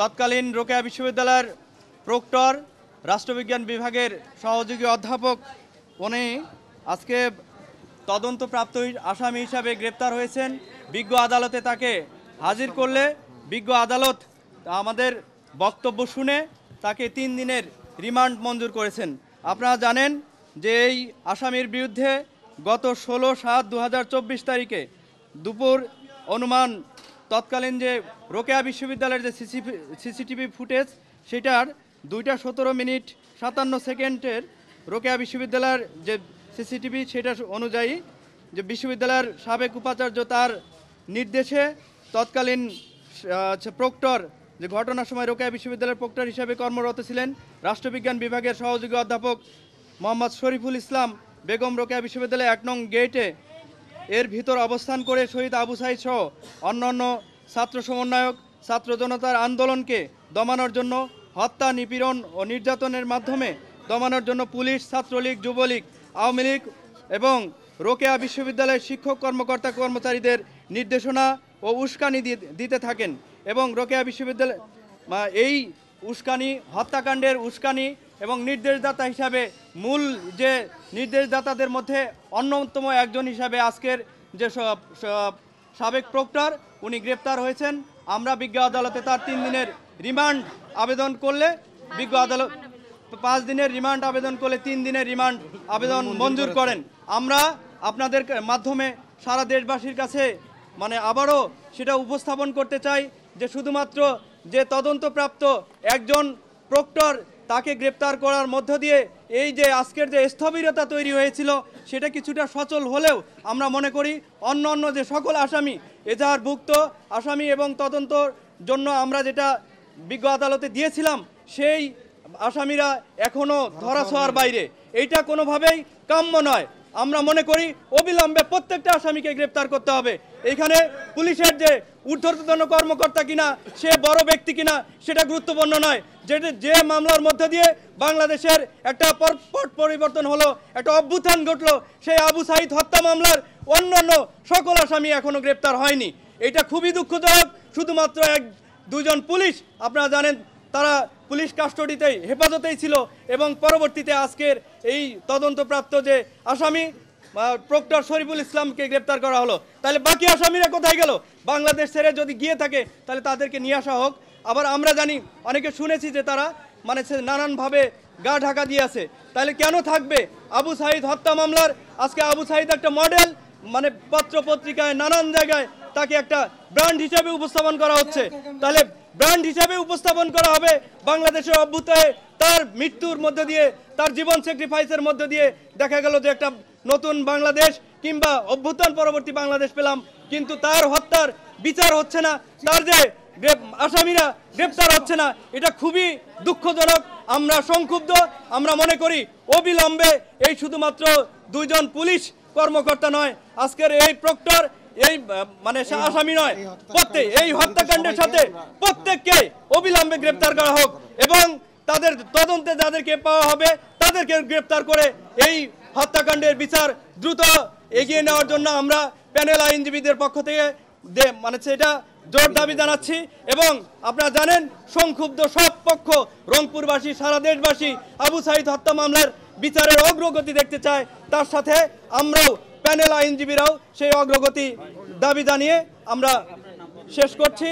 তৎকালীন রোকেয়া বিশ্ববিদ্যালয়ের প্রক্টর রাষ্ট্রবিজ্ঞান বিভাগের সহযোগী অধ্যাপক উনি আজকে তদন্তপ্রাপ্ত আসামি হিসাবে গ্রেপ্তার হয়েছেন। বিজ্ঞ আদালতে তাকে হাজির করলে বিজ্ঞ আদালত আমাদের বক্তব্য শুনে তাকে 3 দিনের রিমান্ড মঞ্জুর করেছেন। আপনারা জানেন যে এই আসামির বিরুদ্ধে গত 16/7/2024 তারিখে দুপুর অনুমান তৎকালীন যে রোকেয়া বিশ্ববিদ্যালয়ের যে সিসিটিভি ফুটেজ সেটার 2:17 রোকেয়া বিশ্ববিদ্যালয়ের যে সিসিটিভি সেটা অনুযায়ী যে বিশ্ববিদ্যালয়ের সাবেক উপাচার্য তার নির্দেশে তৎকালীন প্রক্টর যে ঘটনার সময় রোকেয়া বিশ্ববিদ্যালয়ের প্রক্টর হিসেবে কর্মরত ছিলেন রাষ্ট্রবিজ্ঞান বিভাগের সহযোগী অধ্যাপক মোহাম্মদ শরীফুল ইসলাম বেগম রোকেয়া বিশ্ববিদ্যালয় 1 নং গেটে এর ভিতর অবস্থান করে শহীদ আবু সাঈদ সহ অন্যান্য ছাত্র সমন্বয়ক ছাত্র জনতার আন্দোলনকে দমানোর জন্য হত্যা, নিপীড়ন ও নির্যাতনের মাধ্যমে দমানোর জন্য পুলিশ, ছাত্রলীগ, যুবলীগ, আওয়ামী লীগ এবং রোকেয়া বিশ্ববিদ্যালয়ের শিক্ষক কর্মকর্তা কর্মচারীদের নির্দেশনা ও উস্কানি দিতে থাকেন এবং রোকেয়া বিশ্ববিদ্যালয় এই উস্কানি, হত্যাকাণ্ডের উস্কানি এবং নির্দেশদাতা হিসাবে মূল যে নির্দেশদাতাদের মধ্যে অন্যতম একজন হিসাবে আজকের যে সাবেক প্রক্টর উনি গ্রেপ্তার হয়েছেন। আমরা বিজ্ঞ আদালতে তার 3 দিনের রিমান্ড আবেদন করলে বিজ্ঞ আদালত 5 দিনের রিমান্ড আবেদন করলে 3 দিনের রিমান্ড আবেদন মঞ্জুর করেন। আমরা আপনাদের মাধ্যমে সারা দেশবাসীর কাছে আবারও সেটা উপস্থাপন করতে চাই যে শুধুমাত্র যে তদন্তপ্রাপ্ত একজন প্রক্টর তাকে গ্রেপ্তার করার মধ্য দিয়ে এই যে আজকের যে স্থবিরতা তৈরি হয়েছিল সেটা কিছুটা সচল হলেও আমরা মনে করি অন্য যে সকল আসামি এজাহারভুক্ত আসামি এবং তদন্তর জন্য আমরা যেটা বিজ্ঞ আদালতে দিয়েছিলাম সেই আসামিরা এখনও ধরাছোঁয়ার বাইরে। এইটা কোনোভাবেই কাম্য নয়। আমরা মনে করি অবিলম্বে প্রত্যেকটা আসামিকে গ্রেপ্তার করতে হবে। এখানে পুলিশের যে ঊর্ধ্বতন কর্মকর্তা কিনা সে বড় ব্যক্তি কিনা সেটা গুরুত্বপূর্ণ নয়। যে মামলার মধ্যে দিয়ে বাংলাদেশের একটা পট পরিবর্তন হলো, একটা অভ্যুত্থান ঘটলো, সেই আবু সাঈদ হত্যা মামলার অন্যান্য সকল আসামি এখনো গ্রেপ্তার হয়নি। এটা খুবই দুঃখজনক। শুধুমাত্র 1-2 জন পুলিশ আপনারা জানেন তারা পুলিশ কাস্টডিতেই হেফাজতেই ছিল এবং পরবর্তীতে আজকের এই তদন্তপ্রাপ্ত যে আসামি প্রক্টর শরীফুল ইসলামকে গ্রেপ্তার করা হলো। তাহলে বাকি আসামিরা কোথায় গেল? বাংলাদেশ ছেড়ে যদি গিয়ে থাকে তাহলে তাদেরকে নিয়ে আসা হোক। আবার আমরা জানি অনেকে শুনেছি যে তারা নানানভাবে গা ঢাকা দিয়ে আছে। তাহলে কেন থাকবে? আবু সাঈদ হত্যা মামলার আজকে আবু সাঈদ একটা মডেল, পত্র পত্রিকায় নানান জায়গায় তাকে একটা ব্র্যান্ড হিসাবে উপস্থাপন করা হচ্ছে। তাহলে ব্র্যান্ড হিসাবে উপস্থাপন করা হবে বাংলাদেশের অভ্যুত্থানে তার মৃত্যুর মধ্যে দিয়ে, তার জীবন স্যাক্রিফাইসের মধ্যে দিয়ে দেখা গেল যে একটা নতুন বাংলাদেশ কিংবা অভ্যুত্থান পরবর্তী বাংলাদেশ পেলাম, কিন্তু তার হত্যার বিচার হচ্ছে না, তার যে আসামিরা গ্রেপ্তার হচ্ছে না। এটা খুবই দুঃখজনক। আমরা সংক্ষুব্ধ। আমরা মনে করি অবিলম্বে এই শুধুমাত্র 2 জন পুলিশ কর্মকর্তা নয়, আজকের এই প্রক্টর এই আসামি নয়, এই হত্যাকাণ্ডের সাথে প্রত্যেককে অবিলম্বে গ্রেপ্তার করা হোক এবং তাদের তদন্তে যাদেরকে পাওয়া হবে তাদেরকে গ্রেপ্তার করে এই হত্যাকাণ্ডের বিচার দ্রুত এগিয়ে নেওয়ার জন্য আমরা প্যানেল আইনজীবীদের পক্ষ থেকে সেটা জোর দাবি জানাচ্ছি। এবং আপনারা জানেন সংক্ষুব্ধ সব পক্ষ, রংপুরবাসী, সারা দেশবাসী আবু সাঈদ হত্যা মামলার বিচারের অগ্রগতি দেখতে চায়। তার সাথে আমরাও প্যানেল আইনজীবীরাও সেই অগ্রগতি দাবি জানিয়ে আমরা শেষ করছি।